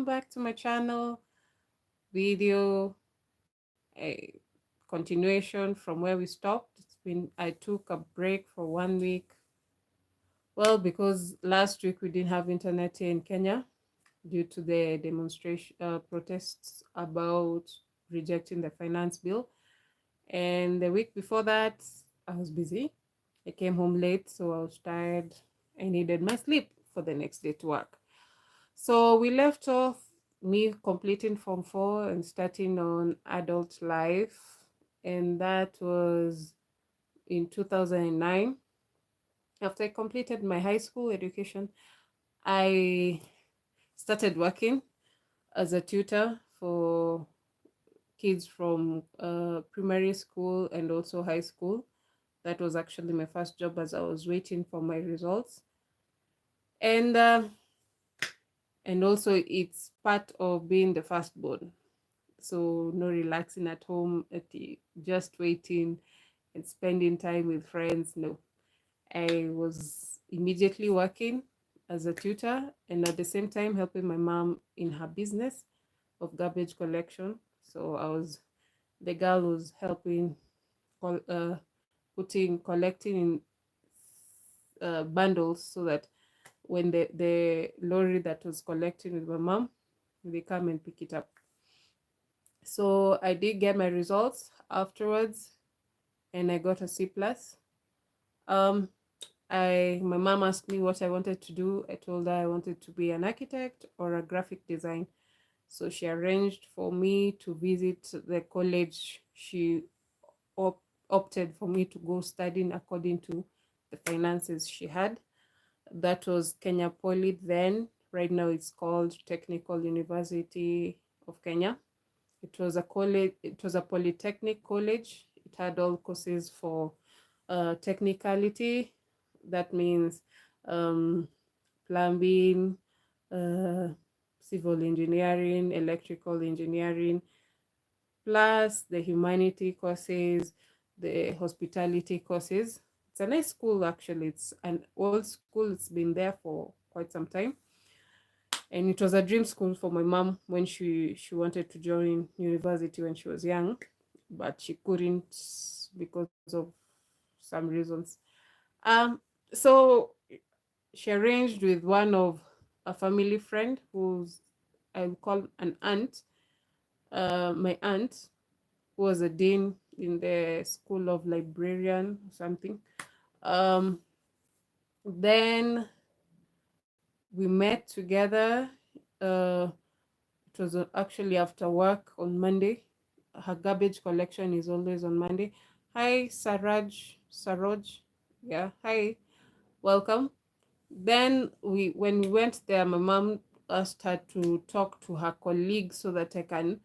welcome back to my channel video, a continuation from where we stopped. I took a break for 1 week. Well, because last week we didn't have internet here in Kenya due to the demonstration protests about rejecting the finance bill. And the week before that, I was busy. I came home late, so I was tired. I needed my sleep for the next day to work. So we left off me completing Form 4 and starting on adult life. And that was in 2009. After I completed my high school education, I started working as a tutor for kids from primary school and also high school. That was actually my first job as I was waiting for my results. And also it's part of being the firstborn. So no relaxing at home, just waiting and spending time with friends. No, I was immediately working as a tutor and at the same time helping my mom in her business of garbage collection. So I was the girl who's helping collecting in bundles so that when the lorry that was collecting with my mom, they come and pick it up. So I did get my results afterwards and I got a C plus. My mom asked me what I wanted to do. I told her I wanted to be an architect or a graphic design. So she arranged for me to visit the college she opted for me to go studying according to the finances she had. That was Kenya Poly then. Right now it's called Technical University of Kenya. It was a college, it was a polytechnic college. It had all courses for technicality. That means plumbing, civil engineering, electrical engineering, plus the humanity courses, the hospitality courses. It's a nice school, actually. It's an old school. It's been there for quite some time. And it was a dream school for my mom when she wanted to join university when she was young, but she couldn't because of some reasons. So she arranged with one of a family friend who's I would call an aunt. My aunt was a dean in the school of librarian or something. Then we met together. It was actually after work on Monday. Her garbage collection is always on Monday. Hi, Saroj. Yeah, hi, welcome. Then when we went there, my mom asked her to talk to her colleagues so that I can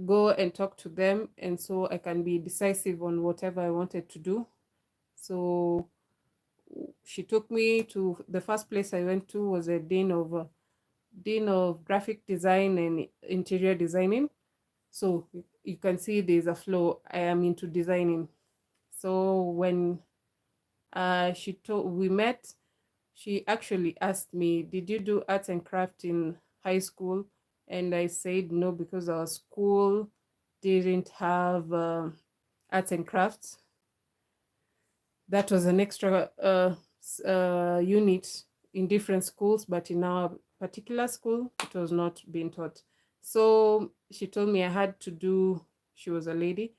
go and talk to them and so I can be decisive on whatever I wanted to do. So she took me to the first place I went to was a dean of graphic design and interior designing. So you can see there's a flow. I am into designing. So when we met, she actually asked me, did you do arts and craft in high school? And I said no, because our school didn't have arts and crafts. That was an extra unit in different schools, but in our particular school, it was not being taught. So she told me I had to do, she was a lady,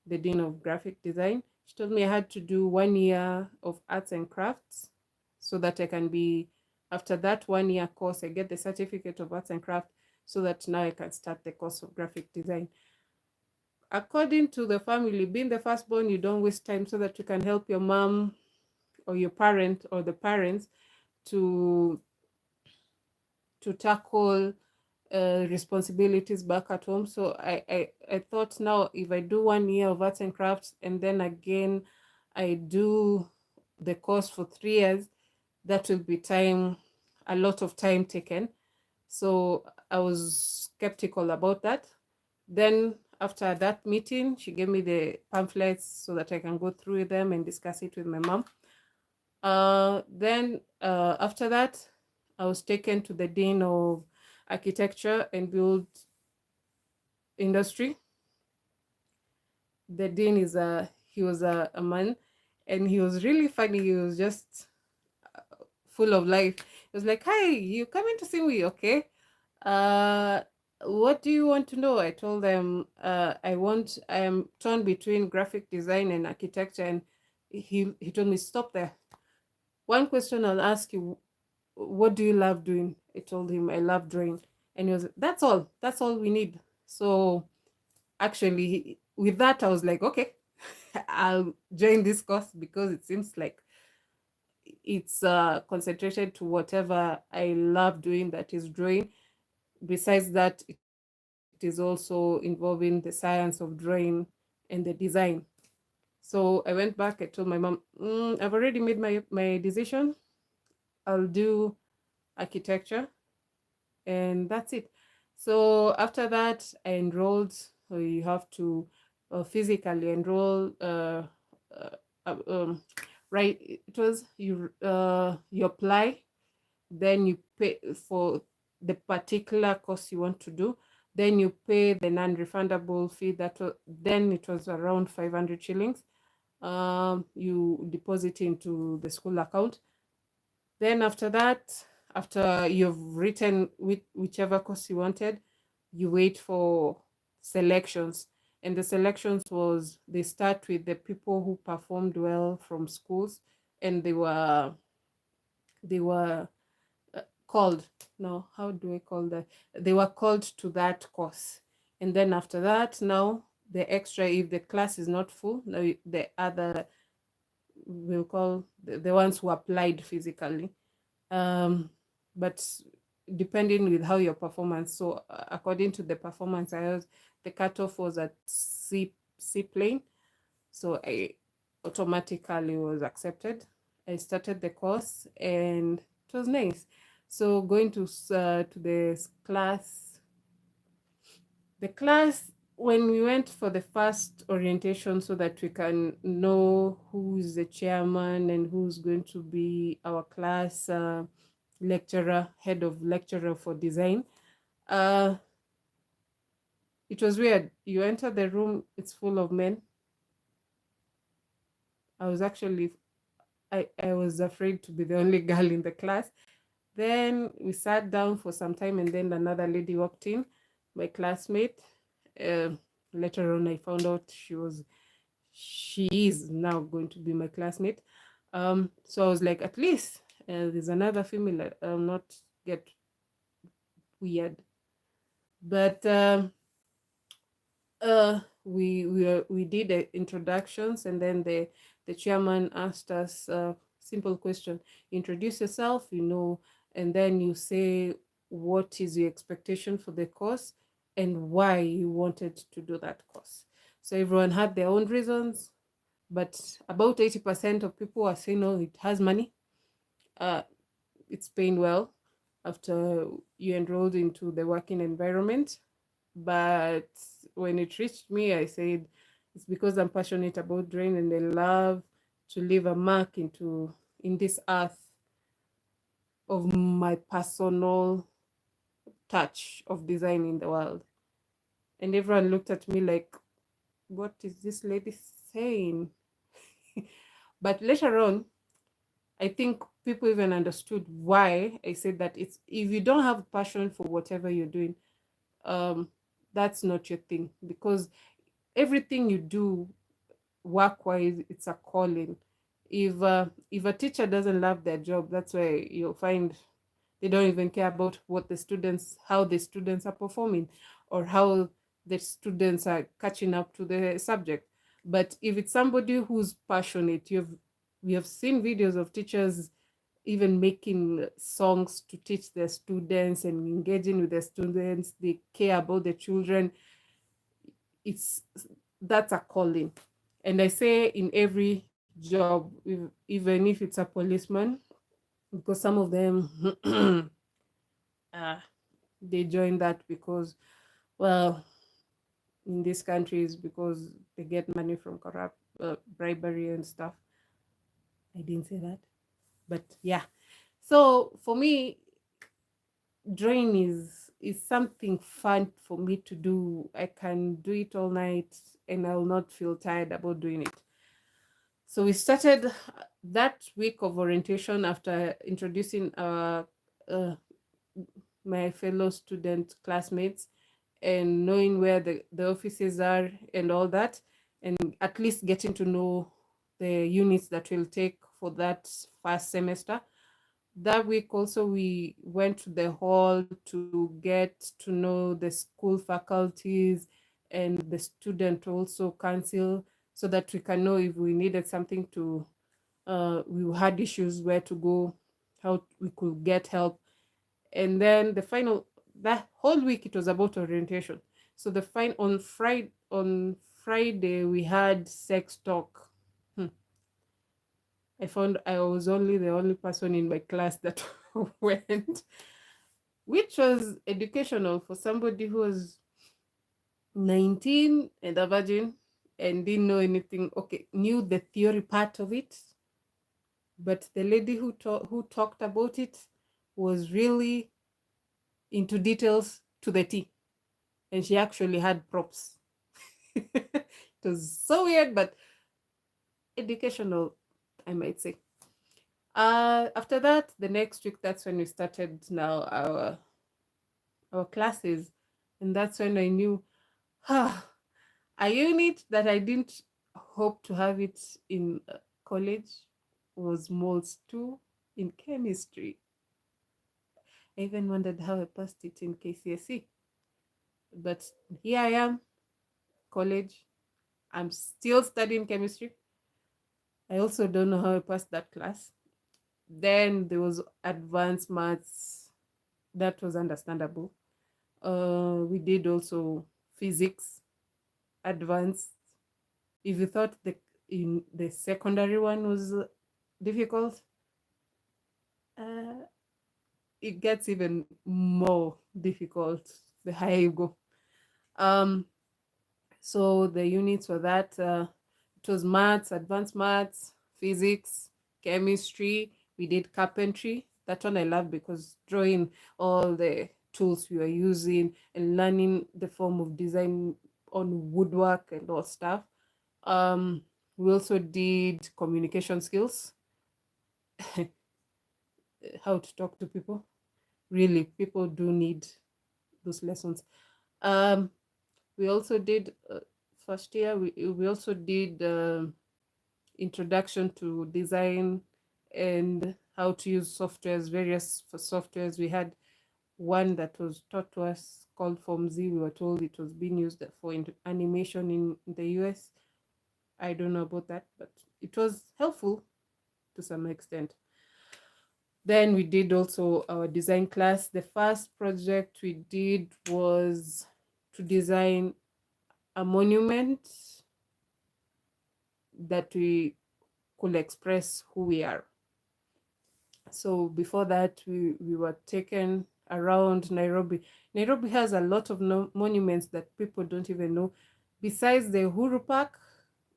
the dean of graphic design. She told me I had to do 1 year of arts and crafts so that I can be, after that 1 year course, I get the certificate of arts and craft so that now I can start the course of graphic design. According to the family, being the firstborn, you don't waste time so that you can help your mom or your parent or the parents to tackle responsibilities back at home. So I thought, now if I do 1 year of arts and crafts and then again I do the course for 3 years, that will be a lot of time taken. So I was skeptical about that. Then after that meeting, she gave me the pamphlets so that I can go through them and discuss it with my mom. Then after that, I was taken to the dean of architecture and build industry. The dean is he was a man, and he was really funny. He was just full of life. He was like, "Hi, you coming to see me? Okay. Uh, what do you want to know?" I told them, I am torn between graphic design and architecture, and he told me, "Stop there. One question I'll ask you, what do you love doing?" I told him I love drawing, and he was, "That's all. That's all we need." So actually, with that, I was like, okay, I'll join this course because it seems like it's concentrated to whatever I love doing, that is drawing. Besides that, it is also involving the science of drawing and the design. So I went back, I told my mom, I've already made my decision. I'll do architecture, and that's it. So after that, I enrolled. You have to physically enroll. Right, it was you apply, then you pay for the particular course you want to do, then you pay the non-refundable fee. Then it was around 500 shillings. You deposit into the school account. Then after that, after you've written whichever course you wanted, you wait for selections. And the selections was, they start with the people who performed well from schools, and they were called. No, how do I call that? They were called to that course. And then after that, now the extra, if the class is not full, now the other, we'll call the ones who applied physically. But depending with how your performance, so according to the performance, the cutoff was at C plane, so I automatically was accepted. I started the course, and it was nice. So going to the class, when we went for the first orientation, so that we can know who is the chairman and who's going to be our class lecturer, head of lecturer for design. It was weird. You enter the room, it's full of men. I was actually, I was afraid to be the only girl in the class. Then we sat down for some time, and then another lady walked in, my classmate. Later on, I found out she is now going to be my classmate. So I was like, at least there's another female. I'll not get weird. But we did introductions, and then the chairman asked us a simple question: introduce yourself, and then you say what is your expectation for the course and why you wanted to do that course. So everyone had their own reasons, but about 80% of people are saying, no, it has money, it's paying well after you enrolled into the working environment. But when it reached me, I said, it's because I'm passionate about drawing, and I love to leave a mark in this earth of my personal touch of design in the world. And everyone looked at me like, what is this lady saying? But later on, I think people even understood why I said that. It's, if you don't have passion for whatever you're doing, that's not your thing, because everything you do work-wise, it's a calling. If a teacher doesn't love their job, that's why you'll find they don't even care about how the students are performing, or how the students are catching up to the subject. But if it's somebody who's passionate, we have seen videos of teachers even making songs to teach their students and engaging with the students. They care about the children. That's a calling. And I say in every job, even if it's a policeman, because some of them they join that because, well, in these countries, because they get money from corrupt bribery and stuff. I didn't say that, but yeah. So for me, drawing is something fun for me to do. I can do it all night and I'll not feel tired about doing it. So we started that week of orientation after introducing uh, my fellow student classmates and knowing where the offices are and all that, and at least getting to know the units that we'll take for that first semester. That week also we went to the hall to get to know the school faculties and the student also council, so that we can know if we needed something to we had issues, where to go, how we could get help. And then the final, that whole week it was about orientation. So the fine on Friday we had sex talk. Hmm. I found I was the only person in my class that went, which was educational for somebody who was 19 and a virgin and didn't know anything. Okay, knew the theory part of it, but the lady who talked about it was really into details to the T, and she actually had props. It was so weird, but educational, I might say. After that, the next week, that's when we started now our classes, and that's when I knew, ah, a unit that I didn't hope to have it in college was moles 2 in chemistry. I even wondered how I passed it in KCSE. But here I am, college. I'm still studying chemistry. I also don't know how I passed that class. Then there was advanced maths. That was understandable. We did also physics, advanced. If you thought the secondary one was difficult, uh, it gets even more difficult the higher you go. Um, so the units were that it was maths, advanced maths, physics, chemistry. We did carpentry. That one I love because drawing all the tools we were using and learning the form of design on woodwork and all stuff. Um, we also did communication skills, how to talk to people. Really, people do need those lessons. Um, we also did first year. We also did introduction to design and how to use softwares. Various for softwares. We had one that was taught to us called FormZ. We were told it was being used for animation in the US. I don't know about that, but it was helpful to some extent. Then we did also our design class. The first project we did was to design a monument that we could express who we are. So before that, we were taken around Nairobi. Nairobi has a lot of monuments that people don't even know. Besides the Uhuru Park,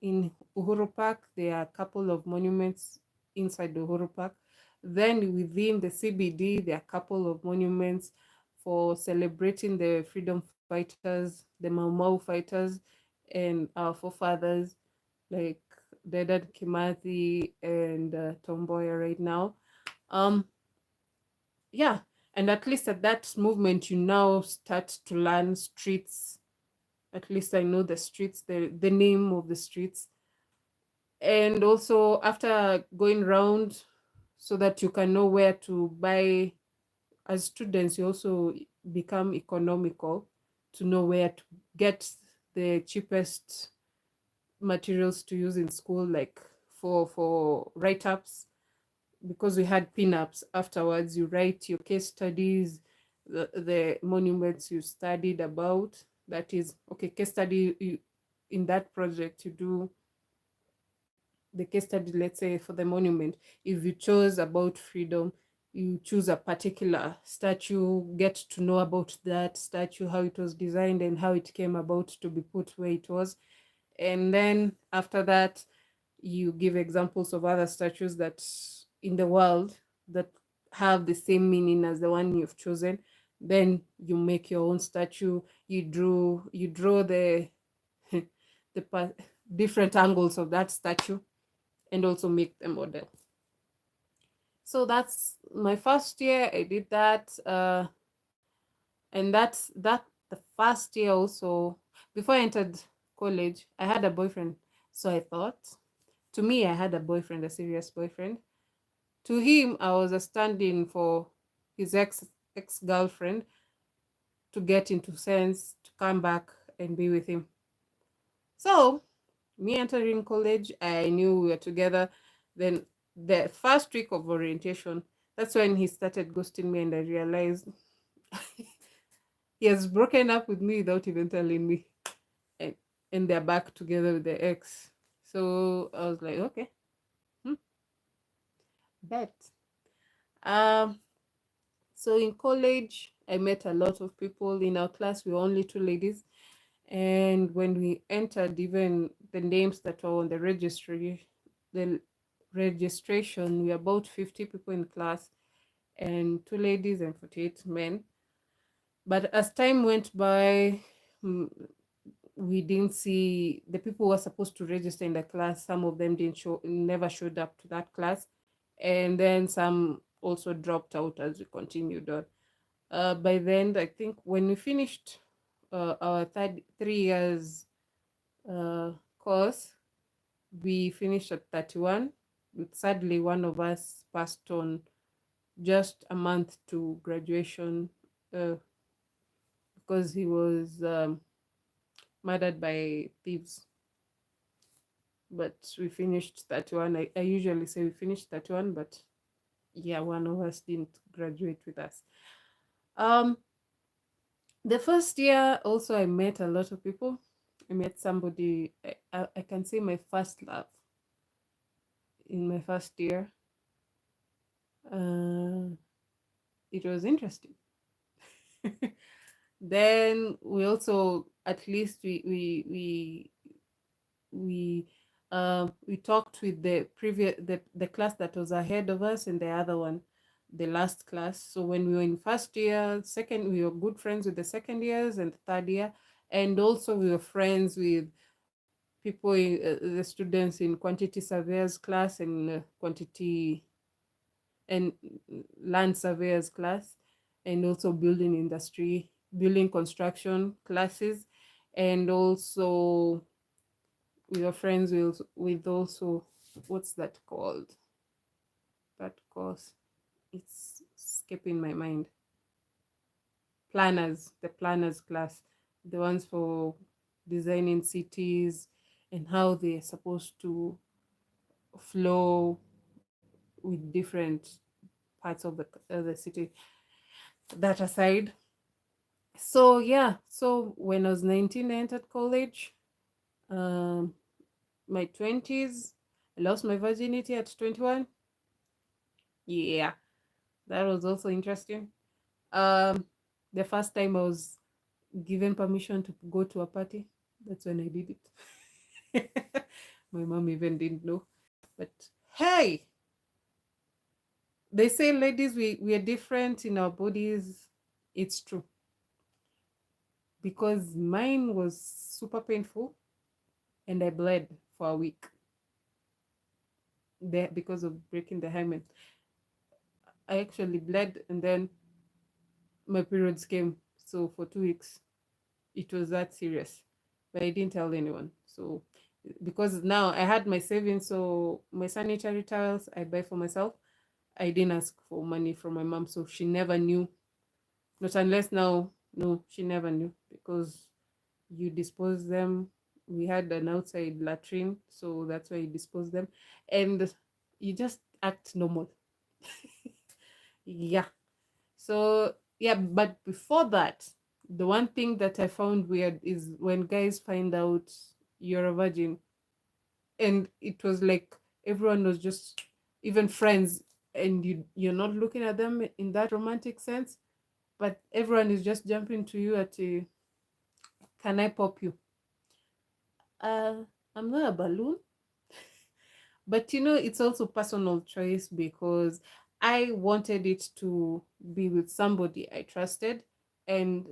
in Uhuru Park, there are a couple of monuments inside the Uhuru Park. Then within the CBD, there are a couple of monuments for celebrating the freedom fighters, the Mau Mau fighters, and our forefathers like Dedan Kimathi and Tom Mboya right now. Um, yeah, and at least at that movement, you now start to learn streets. At least I know the streets, the name of the streets. And also after going around so that you can know where to buy, as students, you also become economical to know where to get the cheapest materials to use in school, like for write-ups, because we had pin-ups afterwards. You write your case studies, the monuments you studied about. That is, okay, case study, in that project you do the case study, let's say for the monument. If you chose about freedom, you choose a particular statue, get to know about that statue, how it was designed and how it came about to be put where it was. And then after that, you give examples of other statues that in the world that have the same meaning as the one you've chosen. Then you make your own statue. You draw the the different angles of that statue, and also make the model. So that's my first year. I did that, and that the first year also. Before I entered college, I had a boyfriend. So I thought, to me, I had a boyfriend, a serious boyfriend. To him, I was a stand-in for his ex girlfriend to get into sense, to come back and be with him. So me entering college, I knew we were together. Then the first week of orientation, that's when he started ghosting me, and I realized he has broken up with me without even telling me, and, and they're back together with the ex. So I was like, okay, hmm, bet. Um, so in college, I met a lot of people. In our class, we were only two ladies. And when we entered, even the names that were on the registry, the registration, we were about 50 people in class, and two ladies and 48 men. But as time went by, mm, we didn't see the people who were supposed to register in the class. Some of them didn't show, never showed up to that class, and then some also dropped out as we continued on. By then, I think when we finished our 3 years course, we finished at 31. Sadly, one of us passed on just a month to graduation, uh, because he was murdered by thieves. But we finished 31. I usually say we finished 31, but yeah, one of us didn't graduate with us. Um, the first year also, I met a lot of people. I met somebody, I can say my first love in my first year. Uh, it was interesting. Then we also, at least we talked with the class that was ahead of us, and the other one, the last class. So when we were in first year, second, we were good friends with the second years and the third year, and also we were friends with people, the students in quantity surveyors class, and quantity and land surveyors class, and also building industry, building construction classes, and also we were friends with also, what's that called? That course, it's escaping my mind. Planners, the planners class, the ones for designing cities and how they're supposed to flow with different parts of the city. That aside, so yeah, so when I was 19, I entered college. Um, my 20s, I lost my virginity at 21. Yeah, that was also interesting. Um, the first time I was given permission to go to a party, that's when I did it. My mom even didn't know. But hey, they say ladies, we are different in our bodies. It's true. Because mine was super painful, and I bled for a week there because of breaking the hymen. I actually bled, and then my periods came. So for 2 weeks, it was that serious. But I didn't tell anyone. So because now I had my savings, so my sanitary towels I buy for myself. I didn't ask for money from my mom, so she never knew. Not unless now, no, she never knew, because you dispose them. We had an outside latrine, so that's why you dispose them, and you just act normal. Yeah. So yeah, but before that, the one thing that I found weird is when guys find out you're a virgin, and it was like everyone was just, even friends, and you're not looking at them in that romantic sense, but everyone is just jumping to you at a, can I pop you? Uh, I'm not a balloon. But it's also personal choice, because I wanted it to be with somebody I trusted, and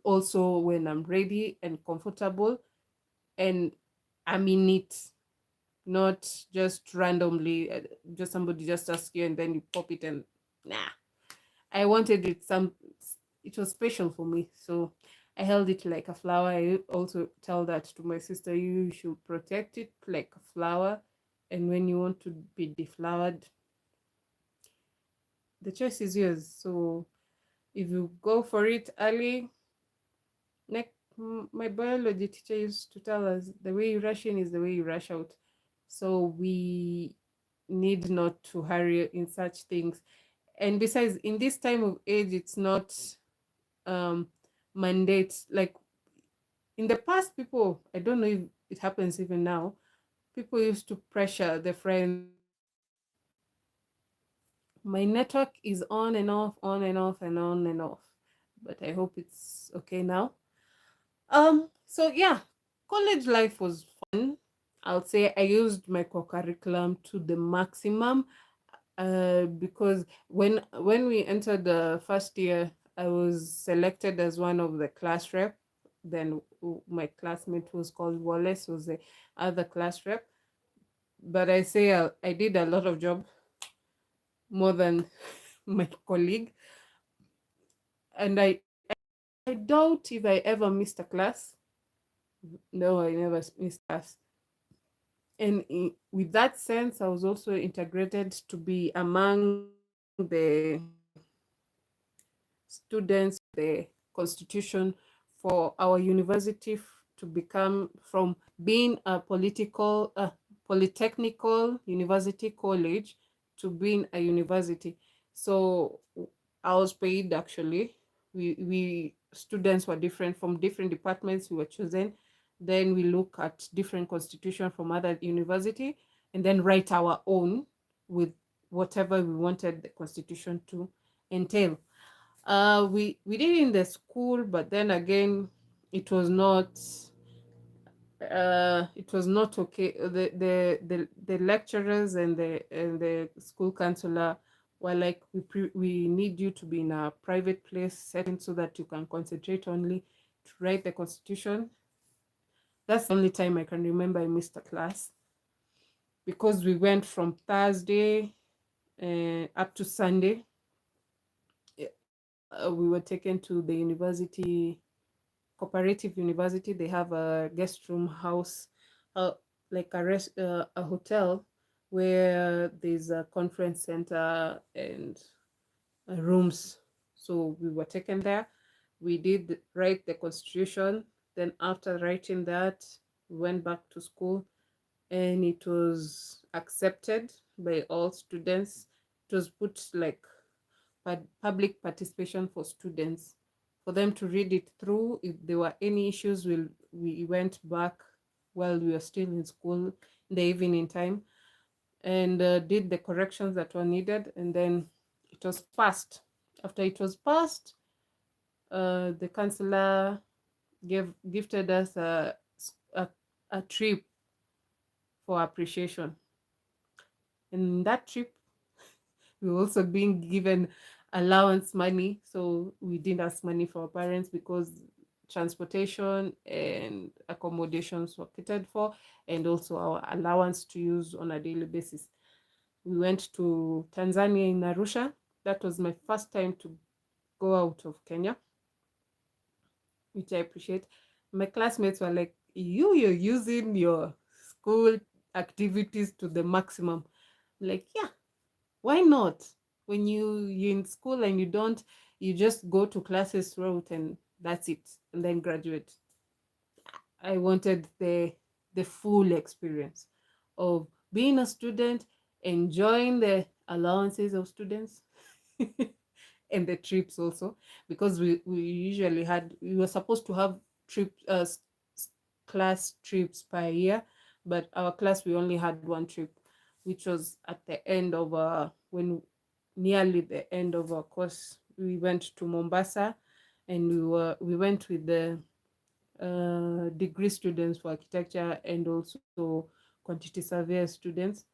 also when I'm ready and comfortable and I'm in it, not just randomly, just somebody just ask you and then you pop it and nah. I wanted it was special for me. So I held it like a flower. I also tell that to my sister, you should protect it like a flower. And when you want to be deflowered, the choice is yours. So if you go for it early, like my biology teacher used to tell us, the way you rush in is the way you rush out. So we need not to hurry in such things. And besides, in this time of age, it's not um mandate. Like in the past, people, I don't know if it happens even now, people used to pressure their friends. My network is on and off, on and off, and on and off. But I hope it's okay now. So yeah, college life was fun. I'll say I used my co-curriculum to the maximum. Because when we entered the first year, I was selected as one of the class rep. Then my classmate was called Wallace, was the other class rep. But I say I did a lot of job more than my colleague, and I doubt if I ever missed a class. No, I never missed class. And with that sense, I was also integrated to be among the students, the constitution for our university, to become from being a polytechnical university college to being a university. So I was paid actually. We students were different from different departments. We were chosen. Then we look at different constitution from other university and then write our own with whatever we wanted the constitution to entail. We did it in the school, but then again, it was not it was not okay. The lecturers and the school counselor were like, we need you to be in a private place setting so that you can concentrate only to write the constitution. That's the only time I can remember I missed a class, because we went from Thursday up to Sunday. We were taken to the university, cooperative university. They have a guest room house, uh, like a hotel, where there's a conference center and rooms. So we were taken there. We did write the constitution. Then after writing that, we went back to school, and it was accepted by all students. It was put like public participation for students, for them to read it through. If there were any issues, we went back while we were still in school in the evening time, and did the corrections that were needed, and then it was passed. After it was passed, the counselor gifted us a, a trip for appreciation. And that trip, we were also being given allowance money. So we didn't ask money for our parents, because transportation and accommodations were catered for, and also our allowance to use on a daily basis. We went to Tanzania in Arusha. That was my first time to go out of Kenya, which I appreciate. My classmates were like, you're using your school activities to the maximum. Like, yeah, why not? When you're in school and you just go to classes throughout and that's it, and then graduate. I wanted the full experience of being a student, enjoying the allowances of students, and the trips also, because we usually we were supposed to have class trips per year, but our class, we only had one trip, which was at the end of when nearly the end of our course. We went to Mombasa, and we went with the degree students for architecture, and also quantity surveyor students.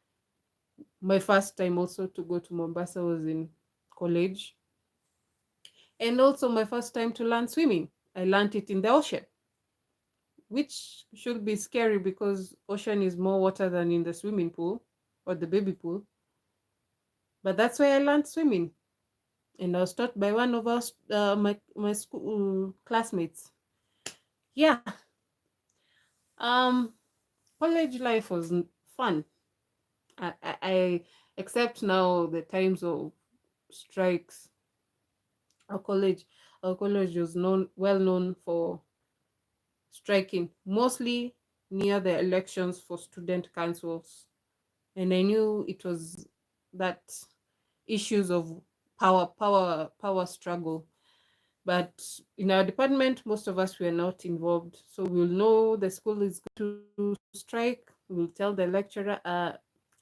My first time also to go to Mombasa was in college. And also my first time to learn swimming. I learned it in the ocean, which should be scary because ocean is more water than in the swimming pool or the baby pool. But that's why I learned swimming. And I was taught by one of us, my school classmates. Yeah, um, college life was fun. I except now the times of strikes. Our college, our college was well known for striking, mostly near the elections for student councils. And I knew it was that issues of power struggle. But in our department, most of us were not involved. So we'll know the school is going to strike. We'll tell the lecturer,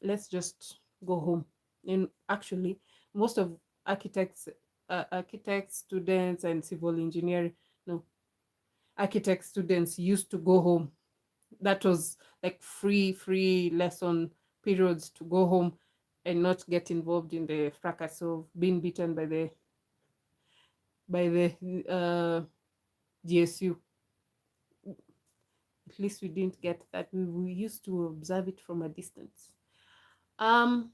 let's just go home. And actually, most of architects, students, and civil engineering, no, architect students used to go home. That was like free lesson periods to go home and not get involved in the fracas of being beaten by the GSU. At least we didn't get that. We used to observe it from a distance. Um,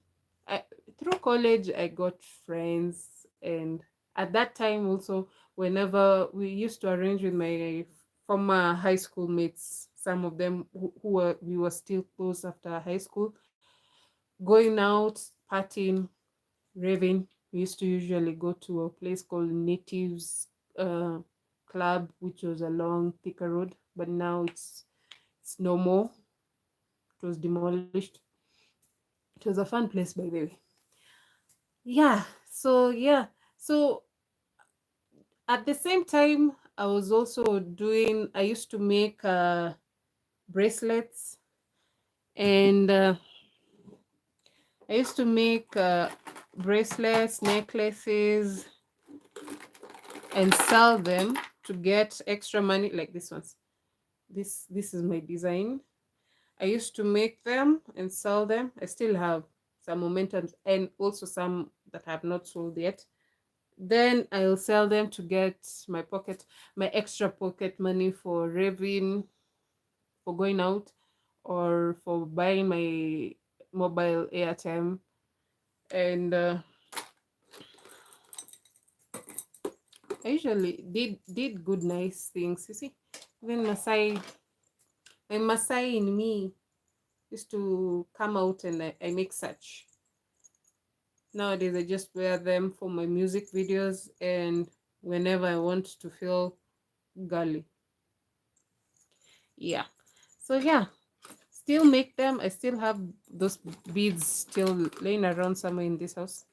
I, through college, I got friends, and at that time also, whenever we used to arrange with my former high school mates, some of them who were we were still close after high school, going out, partying, raving. We used to usually go to a place called Natives uh, Club, which was along Thika Road, but now it's no more. It was demolished. It was a fun place, by the way. Yeah. So at the same time, I was also doing. I used to make bracelets, and I used to make bracelets, necklaces, and sell them to get extra money, like this ones. This is my design. I used to make them and sell them. I still have some momentums and also some that I have not sold yet. Then I'll sell them to get my extra pocket money for raving, for going out, or for buying my mobile airtime. And I usually did good nice things. You see, even my Masai in me used to come out, and I make such. Nowadays, I just wear them for my music videos and whenever I want to feel girly. Yeah. So yeah, still make them. I still have those beads still laying around somewhere in this house.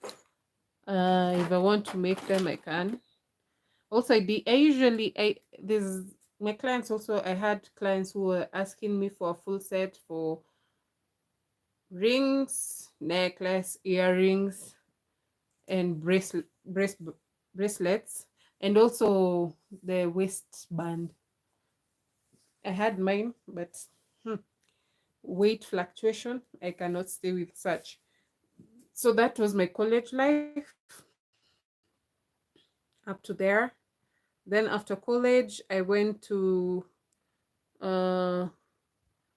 If I want to make them, I can. Also, I usually I there's my clients also. I had clients who were asking me for a full set for rings, necklace, earrings, and bracelets, and also the waistband. I had mine, but hmm, weight fluctuation, I cannot stay with such. So that was my college life up to there. Then after college, I went to uh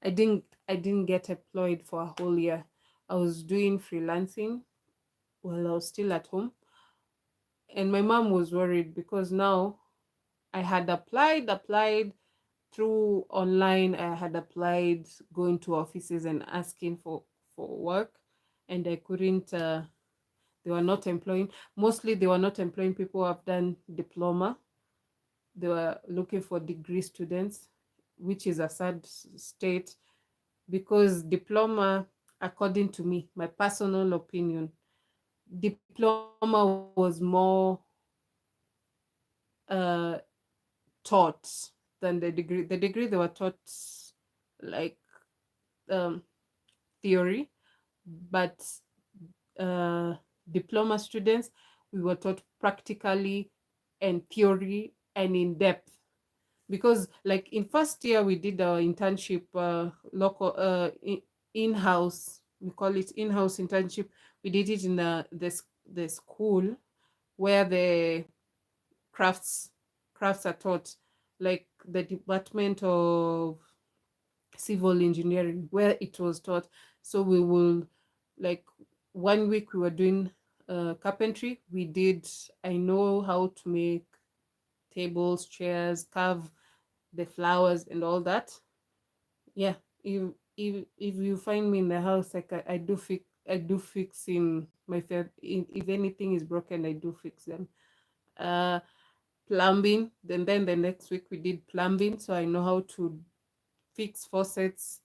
I didn't get employed for a whole year. I was doing freelancing while I was still at home. And my mom was worried because now I had applied through online. I had applied going to offices and asking for work, and I couldn't. They were not employing. Mostly, they were not employing people who have done diploma. They were looking for degree students, which is a sad state because diploma, according to me, my personal opinion, diploma was more uh, taught than the degree. The degree they were taught like um, theory, but uh, diploma students, we were taught practically and theory and in depth. Because like in first year we did our internship local in-house we call it in-house internship. We did it in the school where the crafts are taught, like the Department of Civil Engineering, where it was taught. So we will, like, 1 week we were doing carpentry. We did, I know how to make tables, chairs, carve the flowers and all that. Yeah, if you find me in the house, like I do fix in my if anything is broken, I do fix them. Uh, Plumbing. Then the next week we did plumbing, so I know how to fix faucets,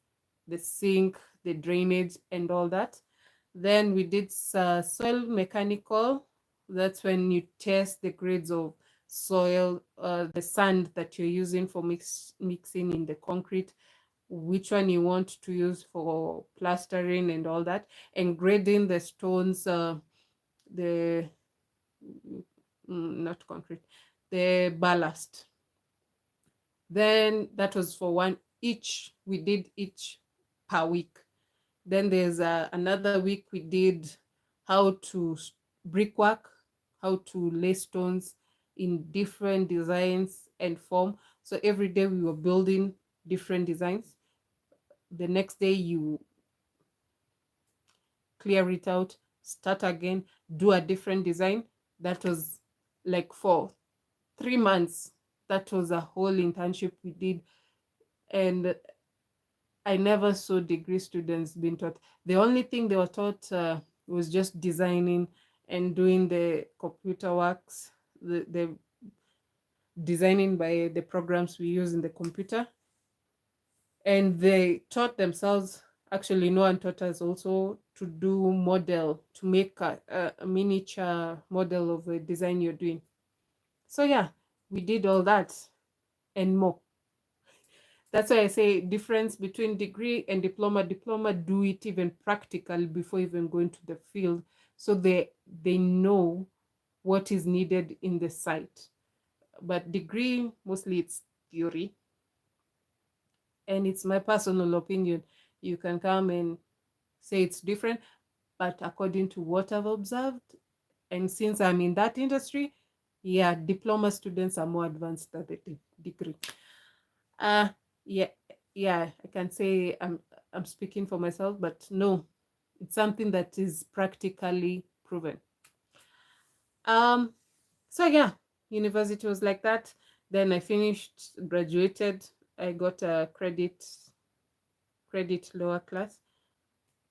the sink, the drainage, and all that. Then we did soil mechanical. That's when you test the grades of soil, the sand that you're using for mixing in the concrete, which one you want to use for plastering and all that, and grading the stones, the not concrete, the ballast. Then that was for one each. We did each per week. Then there's another week we did how to brickwork, how to lay stones in different designs and form. So every day we were building different designs. The next day you clear it out, start again, do a different design. That was like for 3 months. That was a whole internship we did. And I never saw degree students being taught. The only thing they were taught was just designing and doing the computer works, the designing by the programs we use in the computer. And they taught themselves, actually no one taught us also to do model, to make a miniature model of a design you're doing. So yeah, we did all that and more. That's why I say difference between degree and diploma. Diploma do it even practical before even going to the field, so they know what is needed in the site. But degree, mostly it's theory, and it's my personal opinion. You can come and say it's different, but according to what I've observed, and since I'm in that industry, yeah, diploma students are more advanced than the degree. Uh yeah, yeah, I can say I'm speaking for myself, but no, it's something that is practically proven. So yeah, university was like that. Then I finished, graduated. I got a credit lower class,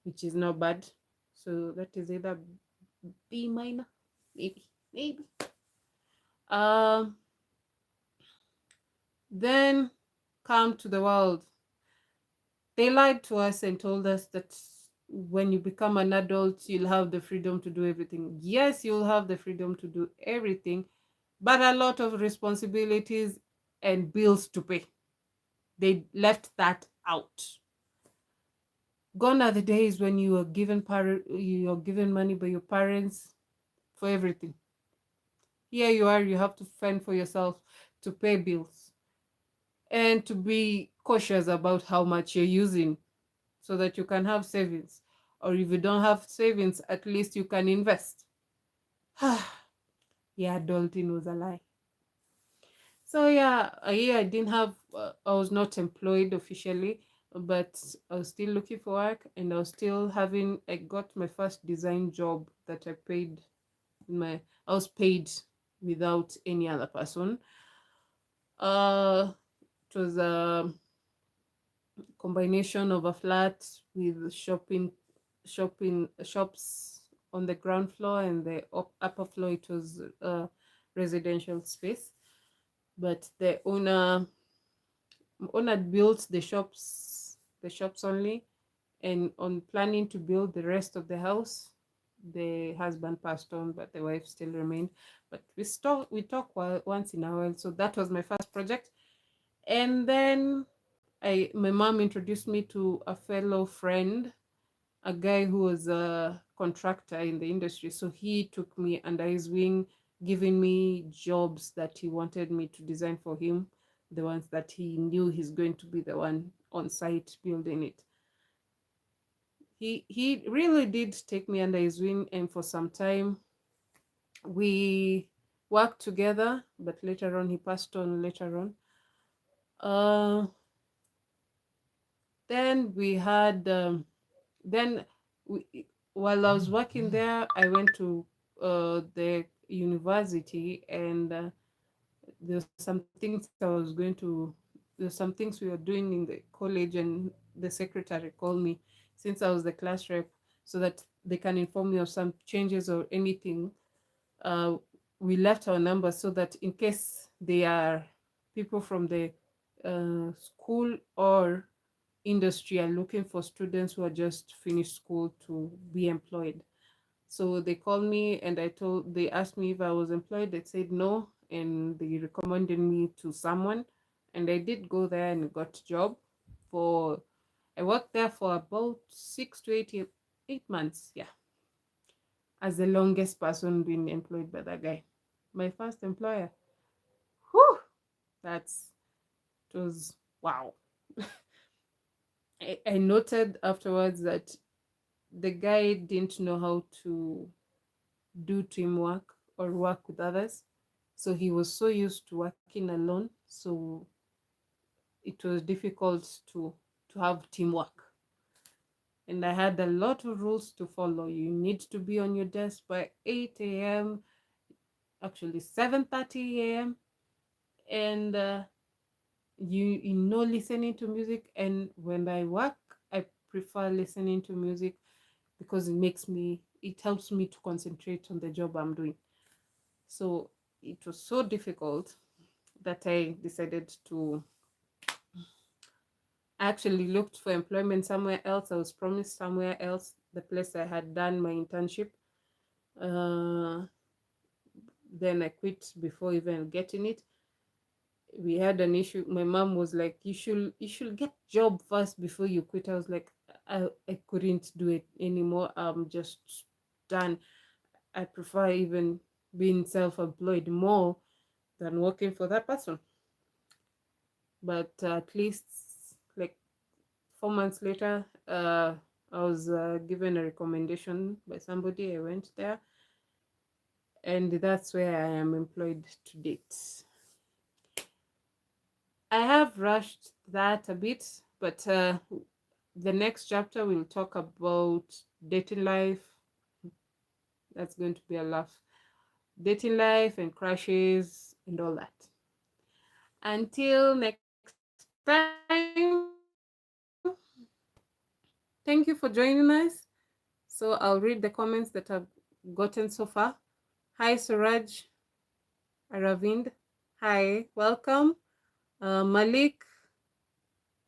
which is not bad. So that is either B minor, maybe. Um, then come to the world. They lied to us and told us that when you become an adult, you'll have the freedom to do everything. Yes, you'll have the freedom to do everything, but a lot of responsibilities and bills to pay. They left that out. Gone are the days when you are given money by your parents for everything. Here you are, you have to fend for yourself, to pay bills, and to be cautious about how much you're using so that you can have savings. Or if you don't have savings, at least you can invest. Yeah, adulting was a lie. So yeah, I didn't have, I was not employed officially, but I was still looking for work, and I got my first design job that I was paid without any other person. It was a combination of a flat with shops on the ground floor, and the upper floor it was a residential space. But the owner built the shops only, and on planning to build the rest of the house, the husband passed on, but the wife still remained. But we talk once in a while. So that was my first project. And then my mom introduced me to a fellow friend, a guy who was a contractor in the industry. So he took me under his wing, giving me jobs that he wanted me to design for him, the ones that he knew he's going to be the one on site building it. he really did take me under his wing, and for some time we worked together, but later on he passed on later on. Uh, then we had then we, while I was working there, I went to the university, and there's some things I was going to there's some things we were doing in the college, and the secretary called me since I was the class rep, so that they can inform me of some changes or anything. uh, we left our numbers so that in case they are people from the school or industry are looking for students who are just finished school to be employed. So they called me, and they asked me if I was employed. They said no, and they recommended me to someone, and I did go there and got a job. For I worked there for about 6 to 8 months. Yeah, as the longest person being employed by that guy, my first employer. Whew, that's it was wow. I noted afterwards that the guy didn't know how to do teamwork or work with others. So he was so used to working alone. So it was difficult to have teamwork. And I had a lot of rules to follow. You need to be on your desk by 8 a.m., actually 7:30 a.m. And you know listening to music. And when I work, I prefer listening to music because it helps me to concentrate on the job I'm doing. So it was so difficult that I decided to actually looked for employment somewhere else. I was promised somewhere else, the place I had done my internship. Uh, then I quit before even getting it. We had an issue. My mom was like, "You should get job first before you quit." I was like, I couldn't do it anymore. I'm just done. I prefer even being self-employed more than working for that person. But at least like 4 months later, I was given a recommendation by somebody. I went there, and that's where I am employed to date. I have rushed that a bit, but the next chapter will talk about dating life. That's going to be a laugh. Dating life and crushes and all that. Until next time, thank you for joining us. So I'll read the comments that I've gotten so far. Hi, Suraj Aravind. Hi, welcome. Malik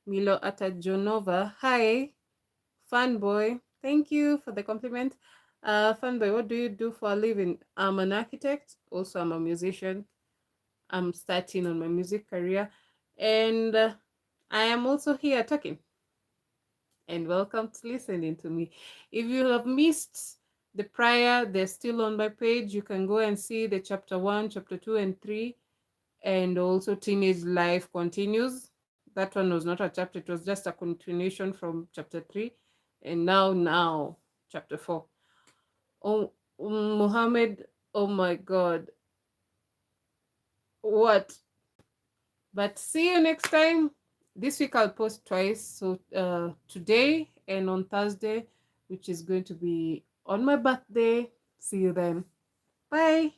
Milo Atajonova. Hi, Fanboy. Thank you for the compliment. Fanboy, what do you do for a living? I'm an architect. Also, I'm a musician. I'm starting on my music career. And I am also here talking. And welcome to listening to me. If you have missed the prior, they're still on my page. You can go and see the chapter 1, chapter 2, and 3, and also Teenage Life Continues. That one was not a chapter, it was just a continuation from chapter 3. And now, chapter 4. Oh, Muhammad, oh my God. What? But see you next time. This week I'll post twice. So today and on Thursday, which is going to be on my birthday. See you then. Bye.